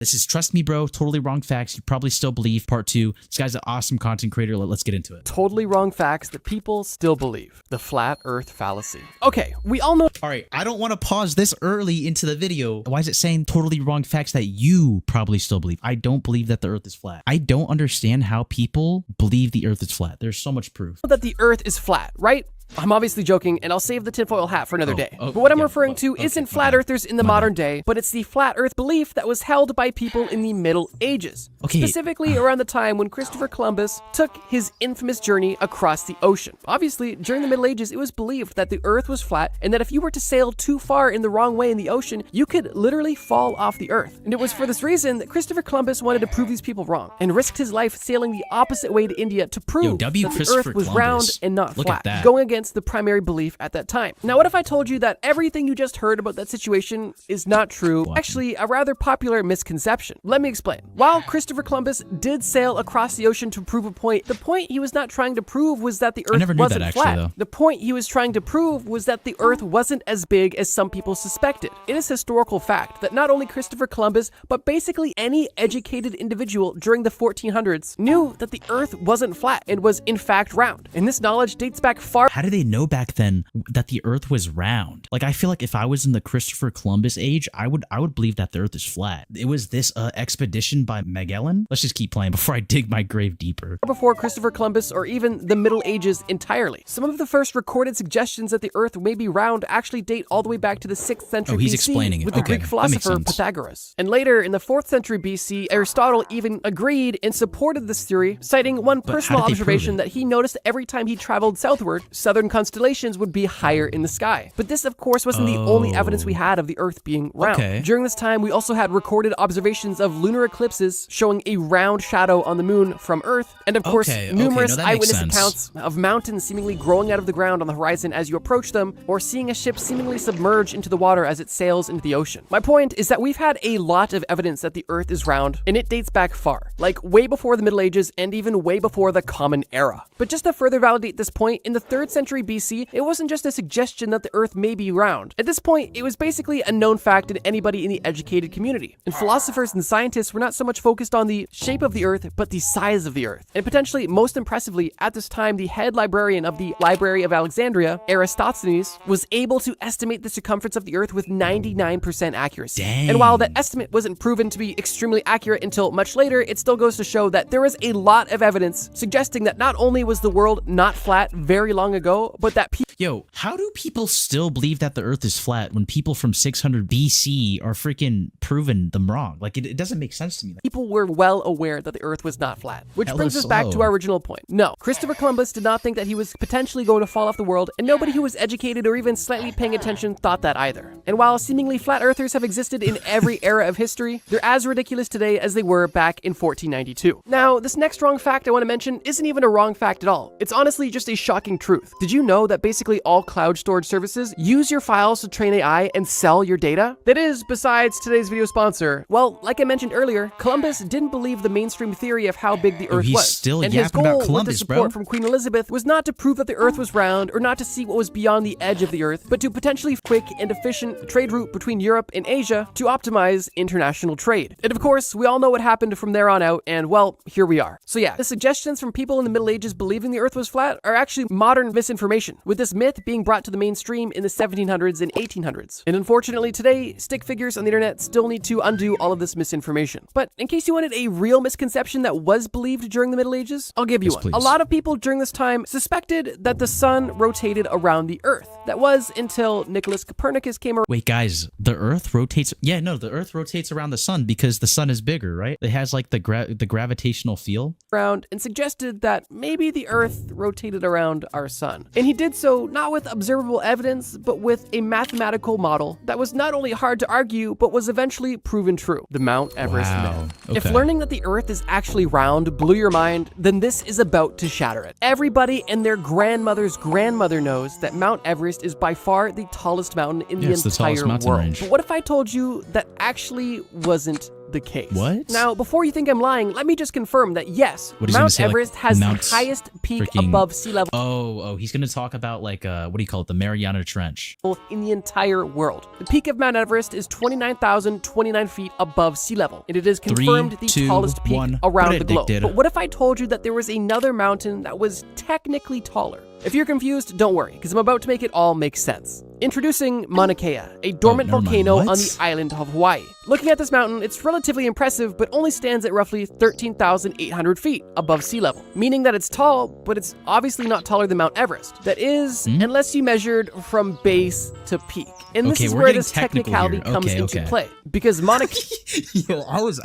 This is Trust Me Bro, Totally Wrong Facts You Probably Still Believe, Part 2. This guy's an awesome content creator. Let's get into it. Totally wrong facts that people still believe. The flat earth fallacy. Okay, we all know— All right, I don't want to pause this early into the video. Why is it saying totally wrong facts that you probably still believe? I don't believe that the earth is flat. I don't understand how people believe the earth is flat. There's so much proof. that the earth is flat, right? I'm obviously joking, and I'll save the tinfoil hat for another day. But what I'm referring to isn't flat earthers in the modern day, but it's the flat earth belief that was held by people in the Middle Ages. Specifically around the time when Christopher Columbus took his infamous journey across the ocean. Obviously, during the Middle Ages, it was believed that the earth was flat, and that if you were to sail too far in the wrong way in the ocean, you could literally fall off the earth. And it was for this reason that Christopher Columbus wanted to prove these people wrong, and risked his life sailing the opposite way to India to prove that the earth was round and not flat, going against the primary belief at that time. Now, what if I told you that everything you just heard about that situation is not true, actually a rather popular misconception? Let me explain. While Christopher Columbus did sail across the ocean to prove a point, the point he was not trying to prove was that the earth wasn't flat. The point he was trying to prove was that the earth wasn't as big as some people suspected. It is historical fact that not only Christopher Columbus, but basically any educated individual during the 1400s knew that the earth wasn't flat and was in fact round. And this knowledge dates back far— How did they know back then that the earth was round? Like, I feel like if I was in the Christopher Columbus age, I would believe that the earth is flat. It was this expedition by Magellan. Let's just keep playing before I dig my grave deeper. Before Christopher Columbus or even the Middle Ages entirely. Some of the first recorded suggestions that the earth may be round actually date all the way back to the 6th century BC with the Greek philosopher Pythagoras. And later in the 4th century BC, Aristotle even agreed and supported this theory, citing one personal observation that he noticed every time he traveled southward, southern constellations would be higher in the sky. But this, of course, wasn't the only evidence we had of the earth being round. During this time, we also had recorded observations of lunar eclipses showing a round shadow on the moon from Earth, and of course, numerous eyewitness accounts of mountains seemingly growing out of the ground on the horizon as you approach them, or seeing a ship seemingly submerge into the water as it sails into the ocean. My point is that we've had a lot of evidence that the earth is round, and it dates back far, like way before the Middle Ages and even way before the Common Era. But just to further validate this point, in the 3rd century BC, it wasn't just a suggestion that the earth may be round. At this point, it was basically a known fact to anybody in the educated community. And philosophers and scientists were not so much focused on the shape of the earth, but the size of the earth. And potentially, most impressively, at this time, the head librarian of the Library of Alexandria, Eratosthenes, was able to estimate the circumference of the earth with 99% accuracy. And while that estimate wasn't proven to be extremely accurate until much later, it still goes to show that there is a lot of evidence suggesting that not only was the world not flat very long ago, but that Yo, how do people still believe that the earth is flat when people from 600 BC are freaking proving them wrong? Like, it doesn't make sense to me. People were well aware that the earth was not flat. Which brings us back to our original point. No, Christopher Columbus did not think that he was potentially going to fall off the world, and nobody who was educated or even slightly paying attention thought that either. And while seemingly flat earthers have existed in every era of history, they're as ridiculous today as they were back in 1492. Now, this next wrong fact I want to mention isn't even a wrong fact at all. It's honestly just a shocking truth. Did you know that basically all cloud storage services use your files to train AI and sell your data? That is, besides today's video sponsor. Well, like I mentioned earlier, Columbus didn't believe the mainstream theory of how big the earth was. And his goal with the support from Queen Elizabeth was not to prove that the earth was round or not to see what was beyond the edge of the earth, but to potentially quick and efficient trade route between Europe and Asia to optimize international trade. And of course, we all know what happened from there on out, and well, here we are. So yeah, the suggestions from people in the Middle Ages believing the earth was flat are actually modern misinformation, with this myth being brought to the mainstream in the 1700s and 1800s. And unfortunately today, stick figures on the internet still need to undo all of this misinformation. But in case you wanted a real misconception that was believed during the Middle Ages, I'll give you one. A lot of people during this time suspected that the sun rotated around the earth. That was until Nicholas Copernicus came around. Wait, guys, the earth rotates? Yeah, no, the earth rotates around the sun because the sun is bigger, right? It has like the gravitational field. Around and suggested that maybe the earth rotated around our sun. And he did so not with observable evidence, but with a mathematical model that was not only hard to argue, but was eventually proven true. The Mount Everest myth. If learning that the earth is actually round blew your mind, then this is about to shatter it. Everybody and their grandmother's grandmother knows that Mount Everest is by far the tallest mountain in the entire world. But what if I told you that actually wasn't the case. What? Now, before you think I'm lying, let me just confirm that yes, Mount Everest has the highest peak above sea level. Oh, he's going to talk about like, what do you call it? The Mariana Trench. In the entire world. The peak of Mount Everest is 29,029 feet above sea level, and it is confirmed the tallest peak around the globe. But what if I told you that there was another mountain that was technically taller? If you're confused, don't worry, because I'm about to make it all make sense. Introducing Mauna Kea, a dormant volcano on the island of Hawaii. Looking at this mountain, it's relatively impressive, but only stands at roughly 13,800 feet above sea level, meaning that it's tall, but it's obviously not taller than Mount Everest. That is, unless you measured from base to peak. And this is where this technicality comes into play, because Mauna Kea... Yo, I was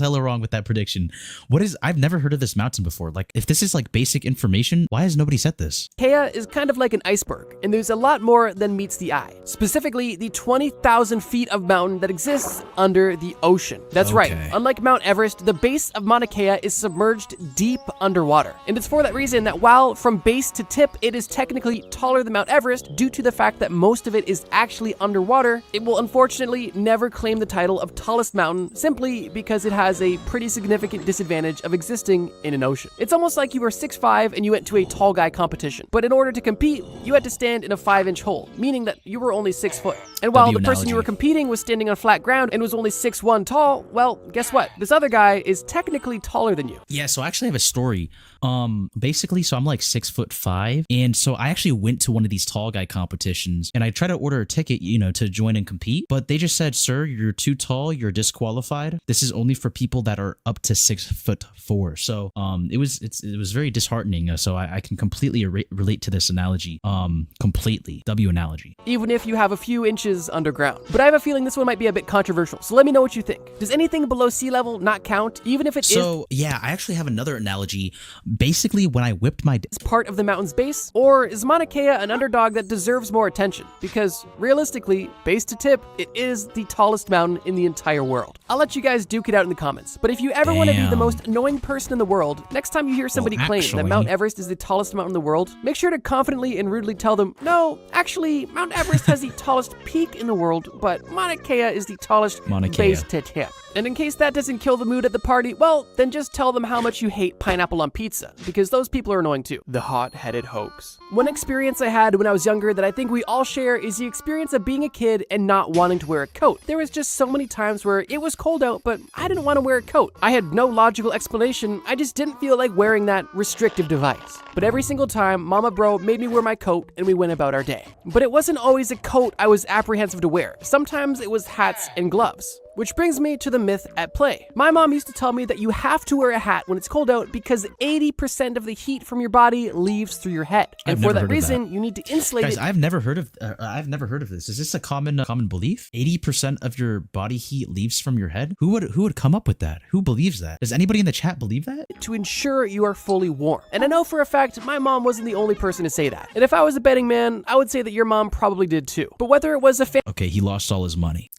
hella wrong with that prediction. I've never heard of this mountain before. Like, if this is like basic information, why has nobody said this? Kea is kind of like an iceberg, and there's a lot more than meets the eye. Specifically, the 20,000 feet of mountain that exists under the ocean. That's right. Unlike Mount Everest, the base of Mauna Kea is submerged deep underwater. And it's for that reason that while from base to tip, it is technically taller than Mount Everest due to the fact that most of it is actually underwater, it will unfortunately never claim the title of tallest mountain simply because it has a pretty significant disadvantage of existing in an ocean. It's almost like you were 6'5" and you went to a tall guy competition. But in order to compete, you had to stand in a 5-inch hole, meaning that you were only 6 foot. And while the person you were competing was standing on flat ground and was only 6'1" tall, well, guess what? This other guy is technically taller than you. Yeah, so I actually have a story. Basically, so I'm like 6'5", and so I actually went to one of these tall guy competitions, and I tried to order a ticket, to join and compete, but they just said, "Sir, you're too tall. You're disqualified. This is only for people that are up to 6'4". So, it was very disheartening. So I can completely relate to this analogy. Completely. W analogy. Even if you have a few inches underground. But I have a feeling this one might be a bit controversial. So let me know what you think. Does anything below sea level not count, even if it is? So yeah, I actually have another analogy. Basically, when I whipped my is part of the mountain's base, or is Mauna Kea an underdog that deserves more attention? Because realistically, base to tip, it is the tallest mountain in the entire world. I'll let you guys duke it out in the comments. But if you ever want to be the most annoying person in the world, next time you hear somebody claim that Mount Everest is the tallest mountain in the world, make sure to confidently and rudely tell them, no, actually, Mount Everest has the tallest peak in the world, but Mauna Kea is the tallest base to tip. And in case that doesn't kill the mood at the party, well, then just tell them how much you hate pineapple on pizza, because those people are annoying too. The hot-headed hoax. One experience I had when I was younger that I think we all share is the experience of being a kid and not wanting to wear a coat. There was just so many times where it was cold out, but I didn't want to wear a coat. I had no logical explanation. I just didn't feel like wearing that restrictive device. But every single time, Mama Bro made me wear my coat and we went about our day. But it wasn't always a coat I was apprehensive to wear. Sometimes it was hats and gloves. Which brings me to the myth at play. My mom used to tell me that you have to wear a hat when it's cold out because 80% of the heat from your body leaves through your head. And for that reason, you need to insulate it. Guys, I've never heard of this. Is this a common belief? 80% of your body heat leaves from your head? Who would come up with that? Who believes that? Does anybody in the chat believe that? To ensure you are fully warm. And I know for a fact my mom wasn't the only person to say that. And if I was a betting man, I would say that your mom probably did too. But whether it was a okay, he lost all his money.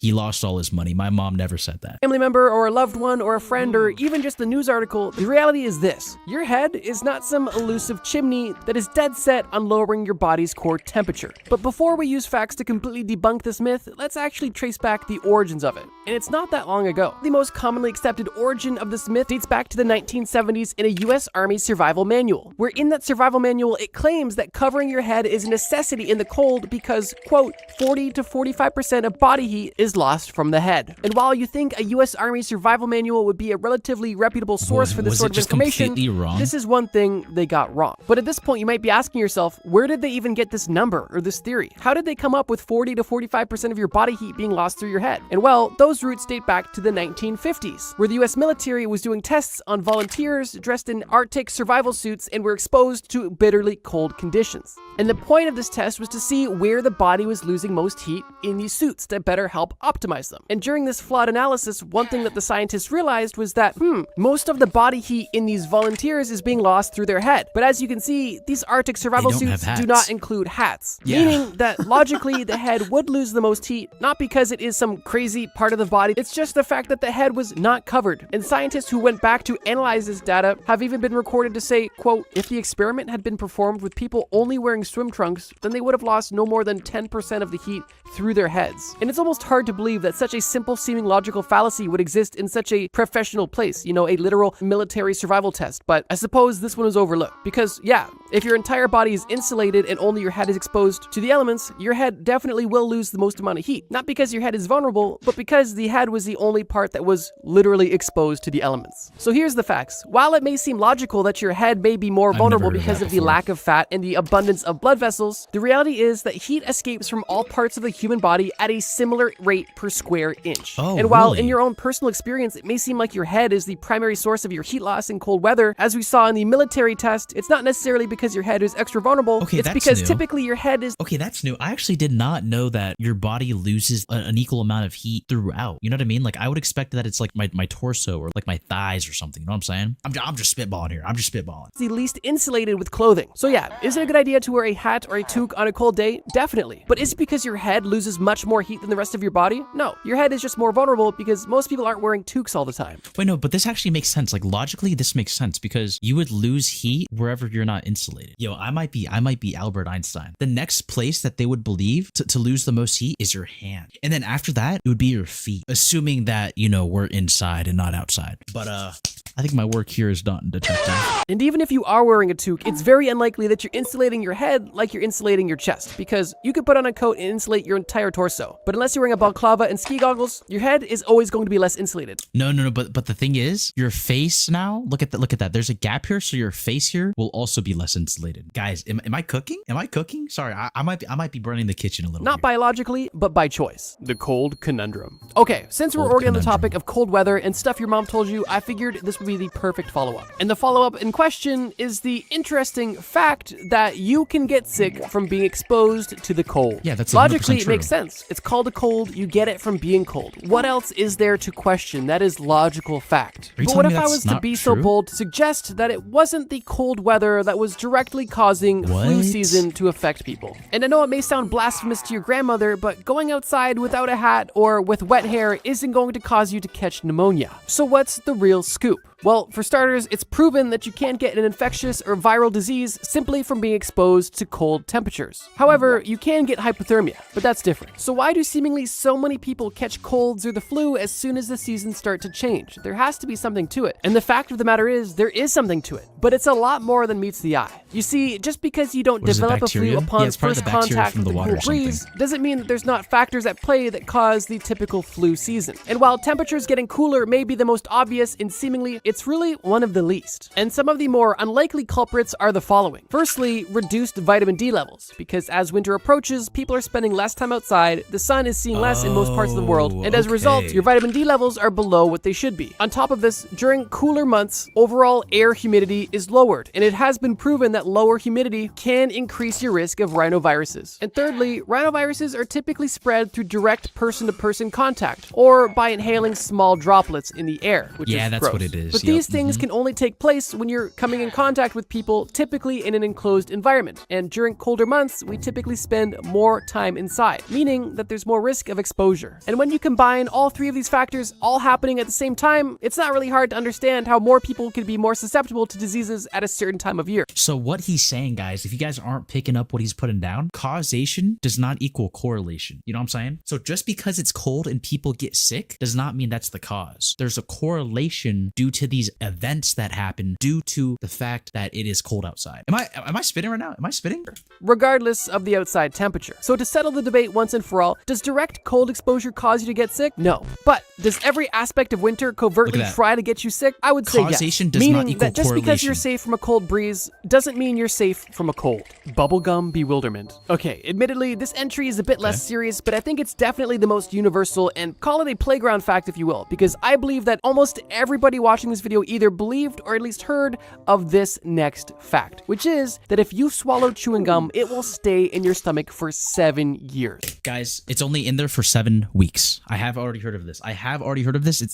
My mom never said that. Family member or a loved one or a friend or even just a news article, the reality is this. Your head is not some elusive chimney that is dead set on lowering your body's core temperature. But before we use facts to completely debunk this myth, let's actually trace back the origins of it. And it's not that long ago. The most commonly accepted origin of this myth dates back to the 1970s in a US Army survival manual, where in that survival manual, it claims that covering your head is a necessity in the cold because, quote, 40 to 45% of body heat is lost from the head. And while you think a US Army survival manual would be a relatively reputable source for this sort of information, this is one thing they got wrong. But at this point, you might be asking yourself, where did they even get this number or this theory? How did they come up with 40 to 45% of your body heat being lost through your head? And well, those roots date back to the 1950s, where the US military was doing tests on volunteers dressed in Arctic survival suits and were exposed to bitterly cold conditions. And the point of this test was to see where the body was losing most heat in these suits to better help optimize them. And during this flawed analysis, one thing that the scientists realized was that, most of the body heat in these volunteers is being lost through their head. But as you can see, these Arctic survival suits do not include hats, meaning that logically the head would lose the most heat, not because it is some crazy part of the body, it's just the fact that the head was not covered. And scientists who went back to analyze this data have even been recorded to say, quote, if the experiment had been performed with people only wearing swim trunks, then they would have lost no more than 10% of the heat through their heads. And it's almost hard to believe that such a simple seeming seeming logical fallacy would exist in such a professional place, you know, a literal military survival test. But I suppose this one was overlooked because, yeah, if your entire body is insulated and only your head is exposed to the elements, your head definitely will lose the most amount of heat. Not because your head is vulnerable, but because the head was the only part that was literally exposed to the elements. So here's the facts. While it may seem logical that your head may be more vulnerable because of the lack of fat and the abundance of blood vessels, the reality is that heat escapes from all parts of the human body at a similar rate per square inch. And while in your own personal experience, it may seem like your head is the primary source of your heat loss in cold weather, as we saw in the military test, it's not necessarily because your head is extra vulnerable. It's because typically your head is... Okay, that's new. I actually did not know that your body loses an equal amount of heat throughout. You know what I mean? Like, I would expect that it's like my torso or like my thighs or something. You know what I'm saying? I'm just spitballing here. I'm just spitballing. The least insulated with clothing. So yeah, is it a good idea to wear a hat or a toque on a cold day? Definitely. But is it because your head loses much more heat than the rest of your body? No. Your head is just more vulnerable because most people aren't wearing toques all the time. Wait, no, but this actually makes sense. Like, logically, this makes sense because you would lose heat wherever you're not insulated. Yo, I might be Albert Einstein. The next place that they would believe to lose the most heat is your hand. And then after that, it would be your feet, assuming that, you know, we're inside and not outside. But I think my work here is done, detective. And even if you are wearing a toque, it's very unlikely that you're insulating your head like you're insulating your chest, because you could put on a coat and insulate your entire torso. But unless you're wearing a balaclava and ski goggles, your head is always going to be less insulated. No, but the thing is, your face now, look at that. There's a gap here, so your face here will also be less insulated. Guys, am I cooking? Am I cooking? Sorry, I might be burning the kitchen a little. Not biologically, but by choice. The cold conundrum. Okay, since we're already on the topic of cold weather and stuff your mom told you, I figured this would be the perfect follow-up. And the follow-up in question is the interesting fact that you can get sick from being exposed to the cold. Yeah, that's 100% logically, true. it makes sense. It's called a cold, you get it from being cold. What else is there to question? That is logical fact. But what if I was to be so bold to suggest that it wasn't the cold weather that was directly causing flu season to affect people? And I know it may sound blasphemous to your grandmother, but going outside without a hat or with wet hair isn't going to cause you to catch pneumonia. So what's the real scoop? Well, for starters, it's proven that you can't get an infectious or viral disease simply from being exposed to cold temperatures. However, you can get hypothermia, but that's different. So why do seemingly so many people catch colds or the flu as soon as the seasons start to change? There has to be something to it. And the fact of the matter is, there is something to it, but it's a lot more than meets the eye. You see, just because you don't develop a flu upon first contact with the cool breeze doesn't mean that there's not factors at play that cause the typical flu season. And while temperatures getting cooler may be the most obvious and seemingly it's really one of the least. And some of the more unlikely culprits are the following. Firstly, reduced vitamin D levels, because as winter approaches, people are spending less time outside, the sun is seen less in most parts of the world, and as a result, your vitamin D levels are below what they should be. On top of this, during cooler months, overall air humidity is lowered, and it has been proven that lower humidity can increase your risk of rhinoviruses. And thirdly, rhinoviruses are typically spread through direct person-to-person contact, or by inhaling small droplets in the air, which is that's gross. what it is. But these things can only take place when you're coming in contact with people, typically in an enclosed environment. And during colder months, we typically spend more time inside, meaning that there's more risk of exposure. And when you combine all three of these factors all happening at the same time, it's not really hard to understand how more people could be more susceptible to diseases at a certain time of year. So what he's saying, guys, if you guys aren't picking up what he's putting down, causation does not equal correlation. You know what I'm saying? So just because it's cold and people get sick does not mean that's the cause. There's a correlation due to these events that happen due to the fact that it is cold outside. Am I spitting right now? Am I spitting? Regardless of the outside temperature. So to settle the debate once and for all, does direct cold exposure cause you to get sick? No. But does every aspect of winter covertly try to get you sick? I would say yes. Causation does not equal that just because you're safe from a cold breeze doesn't mean you're safe from a cold. Bubblegum bewilderment. Okay, admittedly, this entry is a bit less serious, but I think it's definitely the most universal, and call it a playground fact if you will, because I believe that almost everybody watching this video either believed or at least heard of this next fact, which is that if you swallow chewing gum, it will stay in your stomach for 7 years. Guys, it's only in there for 7 weeks. I have already heard of this.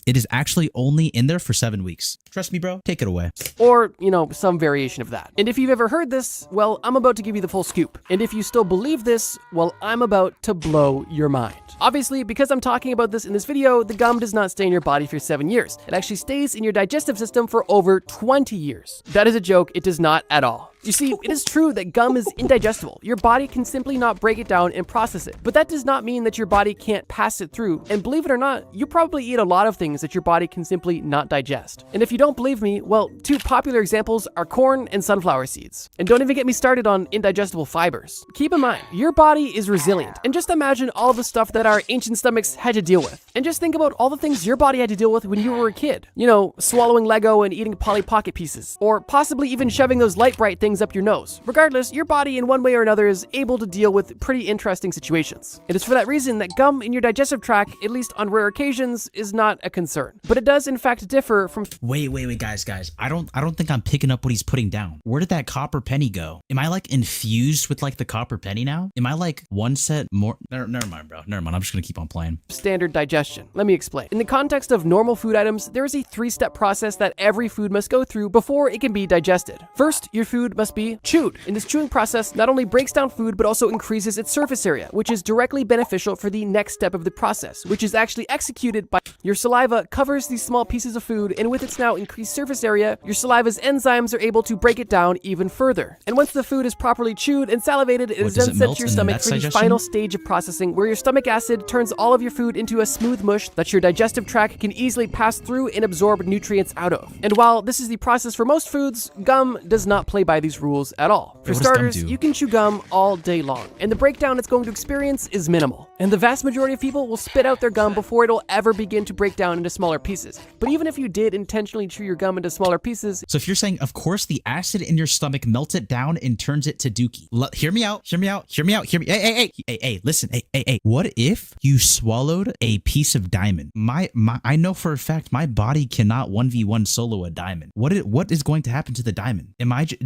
It is actually only in there for 7 weeks. Trust me, bro. Take it away. Or, you know, some variation of that. And if you've ever heard this, well, I'm about to give you the full scoop. And if you still believe this, well, I'm about to blow your mind. Obviously, because I'm talking about this in this video, the gum does not stay in your body for 7 years. It actually stays in your digestive system for over 20 years. That is a joke. It does not at all. You see, it is true that gum is indigestible. Your body can simply not break it down and process it. But that does not mean that your body can't pass it through. And believe it or not, you probably eat a lot of things that your body can simply not digest. And if you don't believe me, well, two popular examples are corn and sunflower seeds. And don't even get me started on indigestible fibers. Keep in mind, your body is resilient. And just imagine all the stuff that our ancient stomachs had to deal with. And just think about all the things your body had to deal with when you were a kid. You know, swallowing Lego and eating Polly Pocket pieces. Or possibly even shoving those light bright things up your nose. Regardless, your body in one way or another is able to deal with pretty interesting situations. It is for that reason that gum in your digestive tract, at least on rare occasions, is not a concern. But it does in fact differ from— Wait, guys. I don't think I'm picking up what he's putting down. Where did that copper penny go? Am I like infused with like the copper penny now? Am I like one set more? Never mind, bro. Never mind. I'm just gonna keep on playing. Standard digestion. Let me explain. In the context of normal food items, there is a 3-step process that every food must go through before it can be digested. First, your food must be chewed. In this chewing process, not only breaks down food, but also increases its surface area, which is directly beneficial for the next step of the process, which is actually executed by your saliva covers these small pieces of food, and with its now increased surface area, your saliva's enzymes are able to break it down even further. And once the food is properly chewed and salivated, it is then sent to your stomach for the final stage of processing, where your stomach acid turns all of your food into a smooth mush that your digestive tract can easily pass through and absorb nutrients out of. And while this is the process for most foods, gum does not play by these rules at all. For starters, you can chew gum all day long, and the breakdown it's going to experience is minimal. And the vast majority of people will spit out their gum before it'll ever begin to break down into smaller pieces. But even if you did intentionally chew your gum into smaller pieces— So if you're saying, of course, the acid in your stomach melts it down and turns it to dookie. Hear me out. Hey, listen. Hey. What if you swallowed a piece of diamond? I know for a fact my body cannot 1v1 solo a diamond. What is going to happen to the diamond?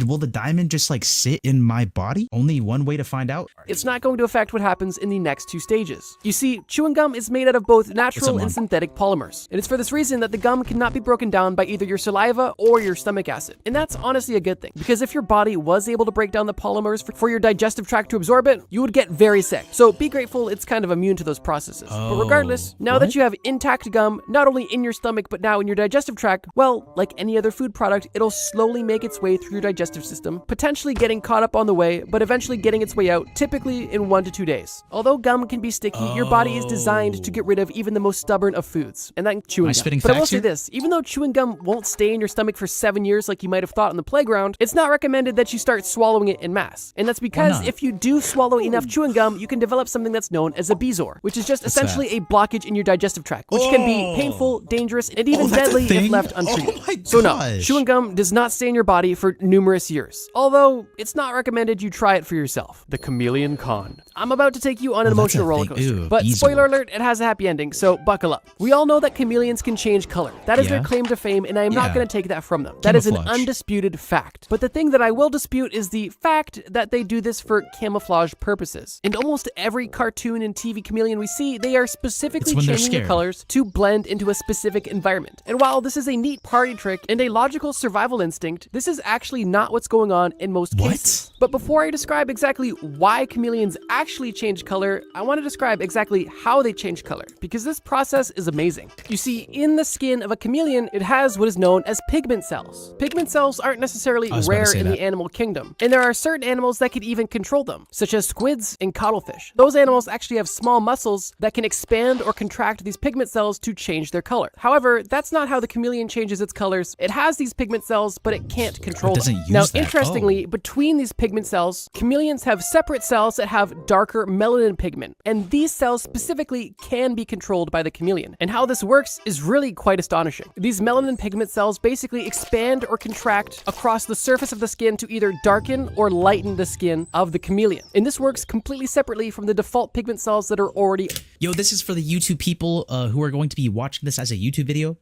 Will the diamond just like sit in my body? Only one way to find out. It's not going to affect what happens in the next 2 stages. You see, chewing gum is made out of both natural and synthetic polymers. And it's for this reason that the gum cannot be broken down by either your saliva or your stomach acid. And that's honestly a good thing, because if your body was able to break down the polymers for your digestive tract to absorb it, you would get very sick. So be grateful it's kind of immune to those processes. But regardless, now that you have intact gum, not only in your stomach, but now in your digestive tract, well, like any other food product, it'll slowly make its way through your digestive system, potentially getting caught up on the way, but eventually getting its way out, typically in 1 to 2 days. Although gum can be sticky, your body is designed to get rid of even the most stubborn of foods, and then chewing gum. But I will say this, even though chewing gum won't stay in your stomach for 7 years like you might have thought on the playground, it's not recommended that you start swallowing it en masse. And that's because if you do swallow enough chewing gum, you can develop something that's known as a bezoar, which is just essentially a blockage in your digestive tract, which can be painful, dangerous, and even deadly if left untreated. So no, chewing gum does not stay in your body for numerous years. Although, it's not recommended you try it for yourself. The chameleon con. I'm about to take you on an emotional roller coaster, but spoiler alert, it has a happy ending, so buckle up. We all know that chameleons can change color. That is their claim to fame, and I am not going to take that from them. That is an undisputed fact. But the thing that I will dispute is the fact that they do this for camouflage purposes. In almost every cartoon and TV chameleon we see, they are specifically changing their colors to blend into a specific environment. And while this is a neat party trick and a logical survival instinct, this is actually not what's going on in most cases. But before I describe exactly why chameleons actually change color, I want to describe exactly how they change color, because this process is amazing. You see, in the skin of a chameleon, it has what is known as pigment cells. Pigment cells aren't necessarily rare in the animal kingdom, and there are certain animals that can even control them, such as squids and cuttlefish. Those animals actually have small muscles that can expand or contract these pigment cells to change their color. However, that's not how the chameleon changes its colors. It has these pigment cells, but it can't control them. Now, interestingly, between these pigment cells, chameleons have separate cells that have darker melanin pigment, and these cells specifically can be controlled by the chameleon. And how this works is really quite astonishing. These melanin pigment cells basically expand or contract across the surface of the skin to either darken or lighten the skin of the chameleon. And this works completely separately from the default pigment cells that are already— Yo, this is for the YouTube people who are going to be watching this as a YouTube video.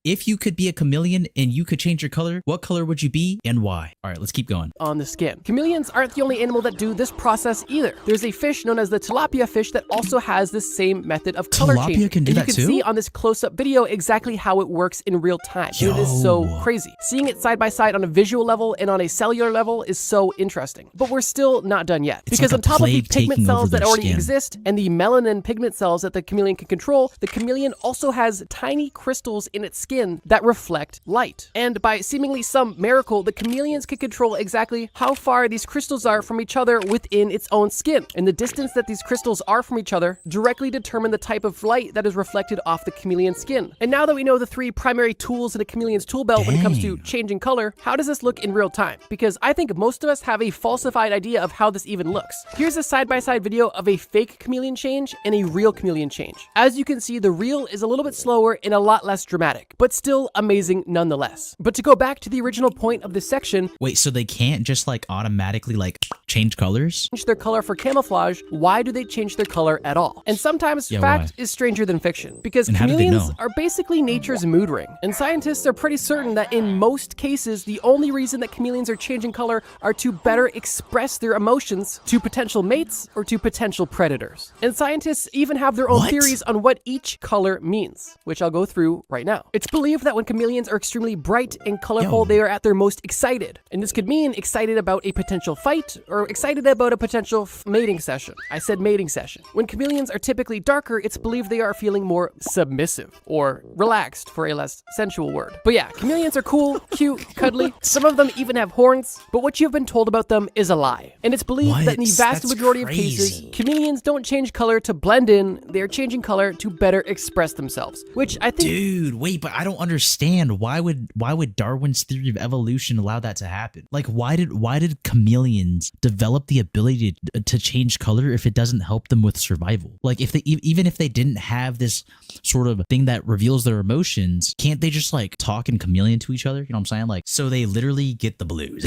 If you could be a chameleon and you could change your color, what color would you be and why? All right, let's keep going. On the skin. Chameleons aren't the only animal that do this process either. There's a fish known as the tilapia fish that also has this same method of color changing. Can do that too? You can see on this close-up video exactly how it works in real time. It is so crazy. Seeing it side by side on a visual level and on a cellular level is so interesting. But we're still not done yet. Because on top of the pigment cells that already exist and the melanin pigment cells that the chameleon can control, the chameleon also has tiny crystals in its skin that reflect light. And by seemingly some miracle, the chameleons can control control exactly how far these crystals are from each other within its own skin. And the distance that these crystals are from each other directly determine the type of light that is reflected off the chameleon's skin. And now that we know the 3 primary tools in a chameleon's tool belt when it comes to changing color, how does this look in real time? Because I think most of us have a falsified idea of how this even looks. Here's a side-by-side video of a fake chameleon change and a real chameleon change. As you can see, the real is a little bit slower and a lot less dramatic, but still amazing nonetheless. But to go back to the original point of this section, wait, so they can't just like automatically like change colors? Change their color for camouflage. Why do they change their color at all? And sometimes fact is stranger than fiction, because chameleons are basically nature's mood ring. And scientists are pretty certain that in most cases, the only reason that chameleons are changing color are to better express their emotions to potential mates or to potential predators. And scientists even have their own theories on what each color means, which I'll go through right now. It's believed that when chameleons are extremely bright and colorful, they are at their most excited. And this could mean excited about a potential fight or excited about a potential mating session. I said mating session. When chameleons are typically darker, it's believed they are feeling more submissive or relaxed, for a less sensual word. But yeah, chameleons are cool, cute, cuddly. Some of them even have horns, but what you've been told about them is a lie. And it's believed that in the vast majority of cases, chameleons don't change color to blend in, they're changing color to better express themselves, which I think— Dude, wait, but I don't understand. Why would Darwin's theory of evolution allow that to happen? Like, why did chameleons develop the ability to change color if it doesn't help them with survival? Like, if they even if they didn't have this sort of thing that reveals their emotions, can't they just like talk in chameleon to each other? You know what I'm saying? Like, so they literally get the blues.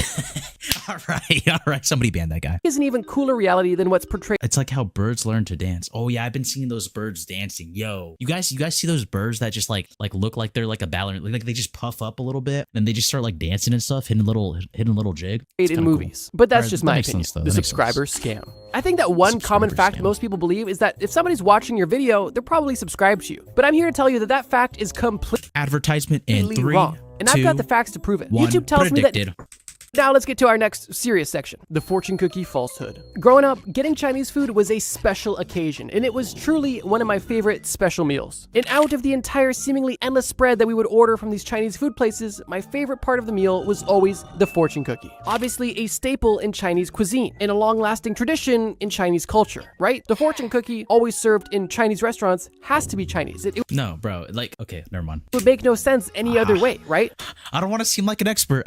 all right, somebody ban that guy. Is an even cooler reality than what's portrayed. It's like how birds learn to dance. Oh yeah, I've been seeing those birds dancing. Yo, you guys see those birds that just like look like they're like a ballerina, like they just puff up a little bit and they just start like dancing and stuff, hitting a little jig. In movies, cool. But that's just my opinion. The subscriber scam. I think that one common fact most people believe is that if somebody's watching your video, they're probably subscribed to you. But I'm here to tell you that fact is completely advertisement in 3, wrong. And 2, I've got the facts to prove it. 1, YouTube tells me that. Now let's get to our next serious section, the fortune cookie falsehood. Growing up, getting Chinese food was a special occasion, and it was truly one of my favorite special meals. And out of the entire seemingly endless spread that we would order from these Chinese food places, my favorite part of the meal was always the fortune cookie. Obviously a staple in Chinese cuisine, and a long-lasting tradition in Chinese culture, right? The fortune cookie, always served in Chinese restaurants, has to be Chinese. No, bro, like, okay, never mind. It would make no sense any other way, right? I don't want to seem like an expert.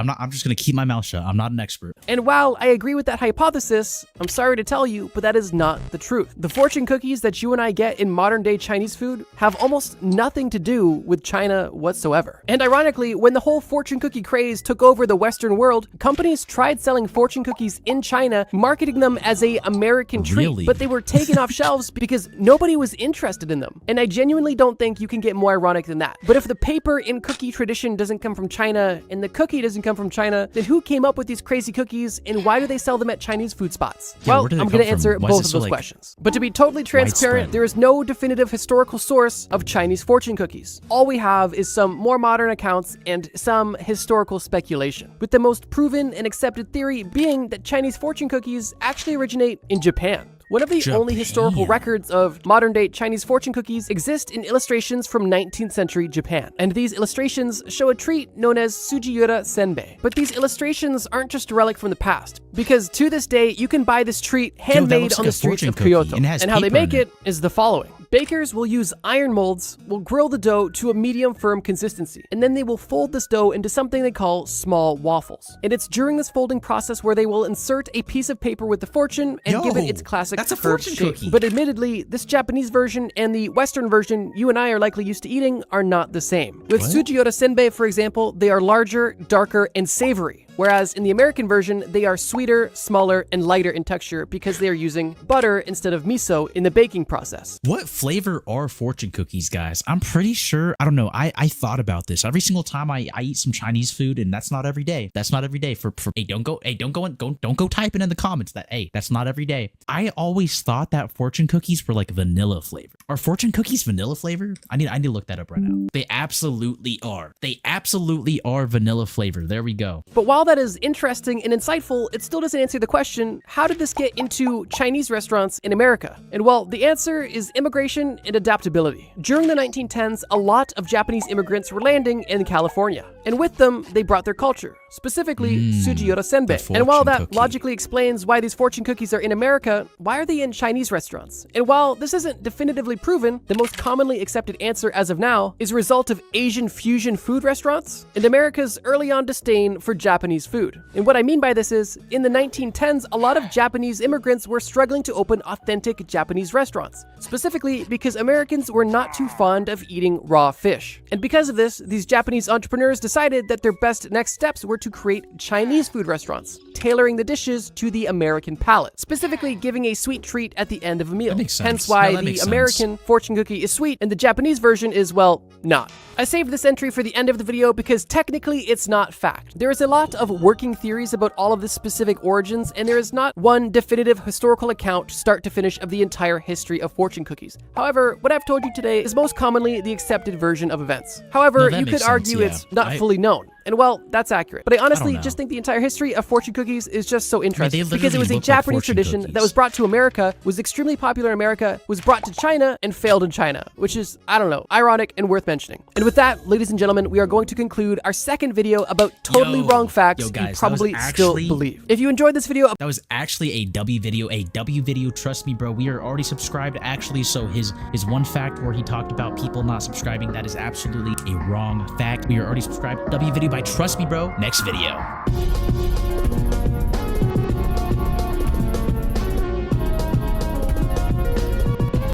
I'm just gonna keep my mouth shut. I'm not an expert. And while I agree with that hypothesis, I'm sorry to tell you, but that is not the truth. The fortune cookies that you and I get in modern day Chinese food have almost nothing to do with China whatsoever. And ironically, when the whole fortune cookie craze took over the Western world, companies tried selling fortune cookies in China, marketing them as a American treat, but they were taken off shelves because nobody was interested in them. And I genuinely don't think you can get more ironic than that. But if the paper in cookie tradition doesn't come from China and the cookie doesn't come from China, then who came up with these crazy cookies and why do they sell them at Chinese food spots? Well, I'm going to answer both of those questions. But to be totally transparent, there is no definitive historical source of Chinese fortune cookies. All we have is some more modern accounts and some historical speculation, with the most proven and accepted theory being that Chinese fortune cookies actually originate in Japan. One of the only historical records of modern-day Chinese fortune cookies exist in illustrations from 19th century Japan. And these illustrations show a treat known as Sujiyura Senbei. But these illustrations aren't just a relic from the past, because to this day, you can buy this treat handmade on the streets of Kyoto. And how they make it is the following. Bakers will use iron molds, will grill the dough to a medium firm consistency, and then they will fold this dough into something they call small waffles. And it's during this folding process where they will insert a piece of paper with the fortune and give it its classic curved shape. But admittedly, this Japanese version and the Western version you and I are likely used to eating are not the same. With Sujiyura Senbei, for example, they are larger, darker, and savory. Whereas in the American version, they are sweeter, smaller, and lighter in texture because they are using butter instead of miso in the baking process. What flavor are fortune cookies, guys? I'm pretty sure, I don't know, I thought about this. Every single time I eat some Chinese food, and that's not every day. That's not every day for don't go typing in the comments that, hey, that's not every day. I always thought that fortune cookies were like vanilla flavor. Are fortune cookies vanilla flavor? I need to look that up right now. They absolutely are. They absolutely are vanilla flavor. There we go. But while that is interesting and insightful, it still doesn't answer the question, how did this get into Chinese restaurants in America? And well, the answer is immigration and adaptability. During the 1910s, a lot of Japanese immigrants were landing in California. And with them, they brought their culture, specifically Sujiura Senbei. And while that logically explains why these fortune cookies are in America, why are they in Chinese restaurants? And while this isn't definitively proven, the most commonly accepted answer as of now is a result of Asian fusion food restaurants and America's early on disdain for Japanese food. And what I mean by this is, in the 1910s, a lot of Japanese immigrants were struggling to open authentic Japanese restaurants, specifically because Americans were not too fond of eating raw fish. And because of this, these Japanese entrepreneurs decided that their best next steps were to create Chinese food restaurants, tailoring the dishes to the American palate, specifically giving a sweet treat at the end of a meal. That makes sense. Hence why the American fortune cookie is sweet and the Japanese version is, well, not. I saved this entry for the end of the video because technically it's not fact. There is a lot of working theories about all of the specific origins, and there is not one definitive historical account start to finish of the entire history of fortune cookies. However, what I've told you today is most commonly the accepted version of events. However, you could argue it's not fully known. And well, that's accurate. But I honestly just think the entire history of fortune cookies is just so interesting because it was a Japanese tradition that was brought to America, was extremely popular in America, was brought to China, and failed in China, which is, I don't know, ironic and worth mentioning. And with that, ladies and gentlemen, we are going to conclude our second video about totally wrong facts you probably still believe. If you enjoyed this video, that was actually a W video, trust me, bro. We are already subscribed, actually, so his one fact where he talked about people not subscribing, that is absolutely a wrong fact. We are already subscribed. W video by trust me, bro. Next video.